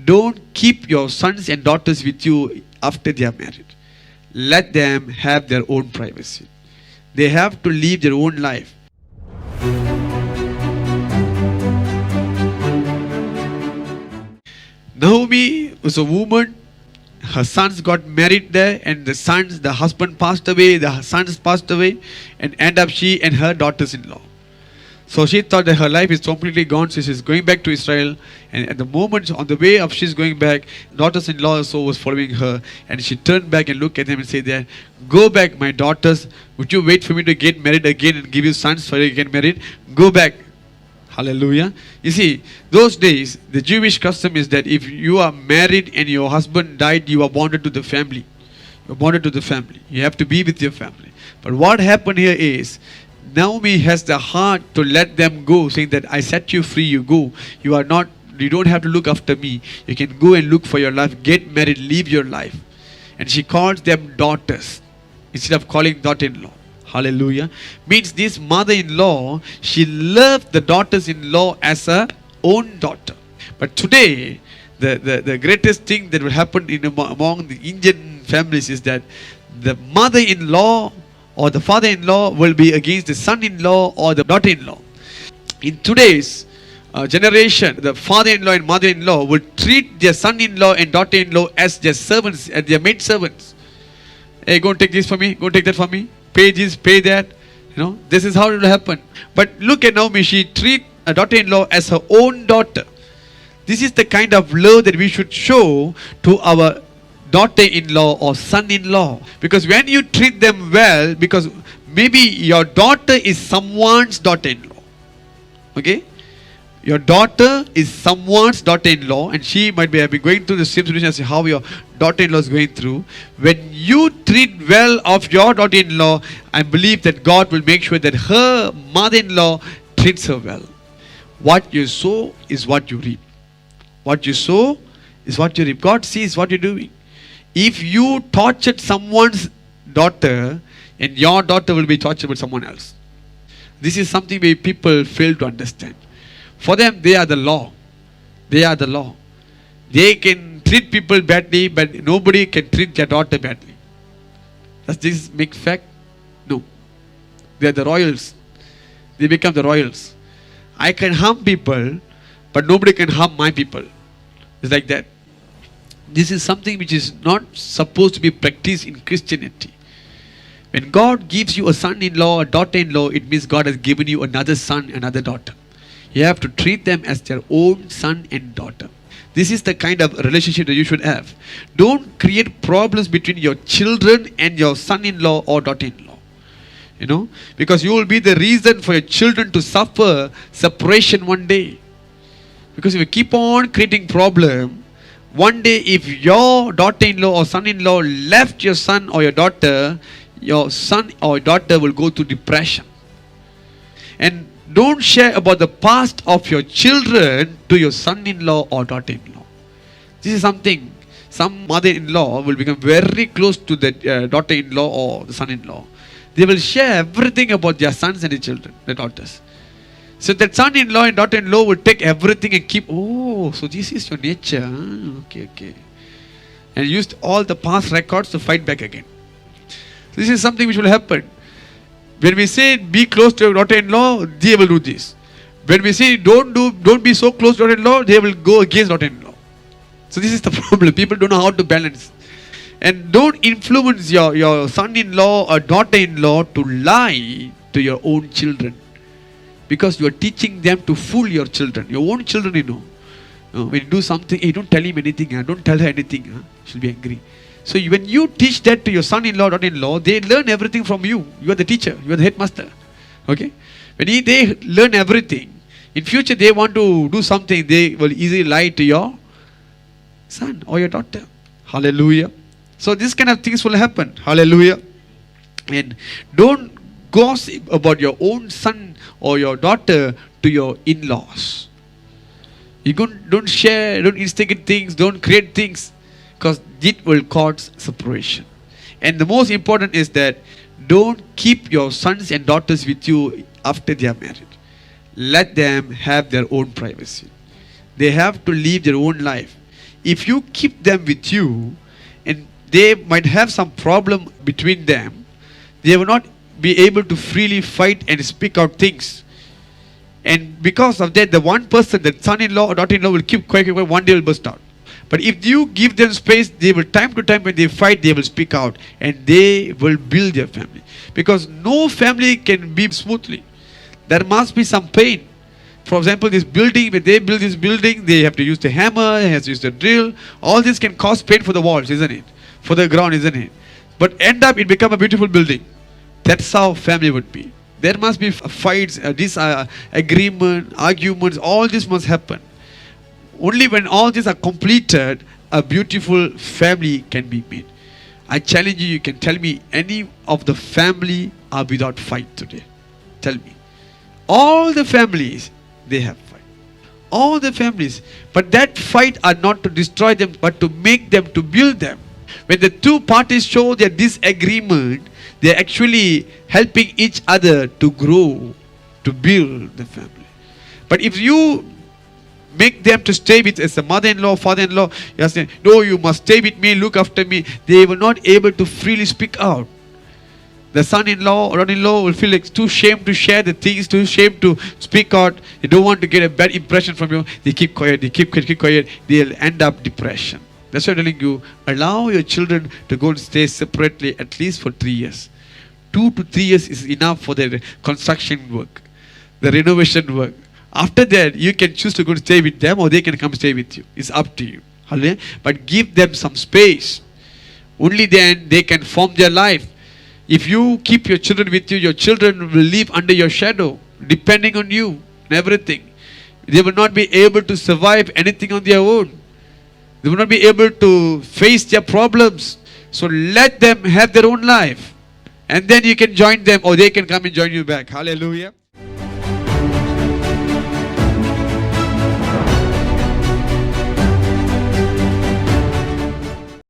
Don't keep your sons and daughters with you after they are married. Let them have their own privacy. They have to live their own life. Naomi was a woman. Her sons got married there, and the husband passed away, the sons passed away, and end up she and her daughters-in-law. So she thought that her life is completely gone, so she's going back to Israel. And at the moment, on the way of she's going back, daughters-in-law also was following her. And she turned back and looked at them and said that, "Go back, my daughters. Would you wait for me to get married again and give you sons for you to get married? Go back." Hallelujah. You see, those days, the Jewish custom is that if you are married and your husband died, you are bonded to the family. You are bonded to the family. You have to be with your family. But what happened here is, Naomi has the heart to let them go, saying that I set you free, you go. You don't have to look after me. You can go and look for your life, get married, live your life. And she calls them daughters instead of calling daughter-in-law. Hallelujah. Means this mother-in-law, she loved the daughters-in-law as her own daughter. But today, the greatest thing that will happen among the Indian families is that the mother-in-law or the father-in-law will be against the son-in-law or the daughter-in-law. In today's generation, the father-in-law and mother-in-law will treat their son-in-law and daughter-in-law as their servants, as their maid servants. Hey, go and take this for me, go and take that for me. Pay this, pay that. This is how it will happen. But look at Naomi, she treats a daughter-in-law as her own daughter. This is the kind of love that we should show to our daughter-in-law or son-in-law. Because when you treat them well, because maybe your daughter is someone's daughter-in-law. Okay? Your daughter is someone's daughter-in-law, and she might be going through the same situation as how your daughter-in-law is going through. When you treat well of your daughter-in-law, I believe that God will make sure that her mother-in-law treats her well. What you sow is what you reap. What you sow is what you reap. God sees what you're doing. If you tortured someone's daughter, and your daughter will be tortured with someone else. This is something where people fail to understand. For them, they are the law. They are the law. They can treat people badly, but nobody can treat their daughter badly. Does this make fact? No. They are the royals. They become the royals. I can harm people, but nobody can harm my people. It's like that. This is something which is not supposed to be practiced in Christianity. When God gives you a son-in-law, a daughter-in-law, it means God has given you another son, another daughter. You have to treat them as their own son and daughter. This is the kind of relationship that you should have. Don't create problems between your children and your son-in-law or daughter-in-law. Because you will be the reason for your children to suffer separation one day. Because if you keep on creating problem, one day if your daughter-in-law or son-in-law left your son or your son or daughter will go through depression. And don't share about the past of your children to your son-in-law or daughter-in-law. This is something, some mother-in-law will become very close to the daughter-in-law or the son-in-law. They will share everything about their sons and their children, their daughters. So that son-in-law and daughter-in-law will take everything and keep, so this is your nature. Okay. And used all the past records to fight back again. This is something which will happen. When we say be close to your daughter-in-law, they will do this. When we say don't be so close to daughter-in-law, they will go against daughter-in-law. So this is the problem. People don't know how to balance. And don't influence your son-in-law or daughter-in-law to lie to your own children. Because you are teaching them to fool your children. Your own children, when you do something, hey, don't tell him anything. Don't tell her anything. She'll be angry. So when you teach that to your son-in-law, daughter-in-law, they learn everything from you. You are the teacher. You are the headmaster. Okay? When they learn everything, in future they want to do something, they will easily lie to your son or your daughter. Hallelujah. So this kind of things will happen. Hallelujah. And don't gossip about your own son or your daughter to your in-laws. You don't share, don't instigate things, don't create things. Because it will cause separation. And the most important is that don't keep your sons and daughters with you after they are married. Let them have their own privacy. They have to live their own life. if you keep them with you, and they might have some problem between them, they will not be able to freely fight and speak out things. And because of that, the one person, the son-in-law or daughter-in-law, will keep quiet, one day will burst out. But if you give them space, they will, time to time when they fight, they will speak out and they will build their family. Because no family can be smoothly. There must be some pain. For example, this building, when they build this building, they have to use the hammer, they have to use the drill. All this can cause pain for the walls, isn't it? For the ground, isn't it? But end up it become a beautiful building. That's how family would be. There must be fights, agreement, arguments, all this must happen. Only when all these are completed, a beautiful family can be made. I challenge you, you can tell me any of the family are without fight today. Tell me. All the families, they have fight. All the families. But that fight are not to destroy them, but to make them, to build them. When the two parties show their disagreement, they are actually helping each other to grow, to build the family. But if you make them to stay with as a mother-in-law, father-in-law, you are saying, no, you must stay with me, look after me. They were not able to freely speak out. The son-in-law or daughter-in-law will feel like too ashamed to share the things, too ashamed to speak out. They don't want to get a bad impression from you. They keep quiet, they keep quiet. They'll end up depression. That's why I'm telling you, allow your children to go and stay separately at least for 3 years. 2 to 3 years is enough for the construction work, the renovation work. After that, you can choose to go and stay with them or they can come stay with you. It's up to you. Hallelujah. But give them some space. Only then they can form their life. If you keep your children with you, your children will live under your shadow, depending on you and everything. They will not be able to survive anything on their own. They will not be able to face their problems. So let them have their own life. And then you can join them or they can come and join you back. Hallelujah.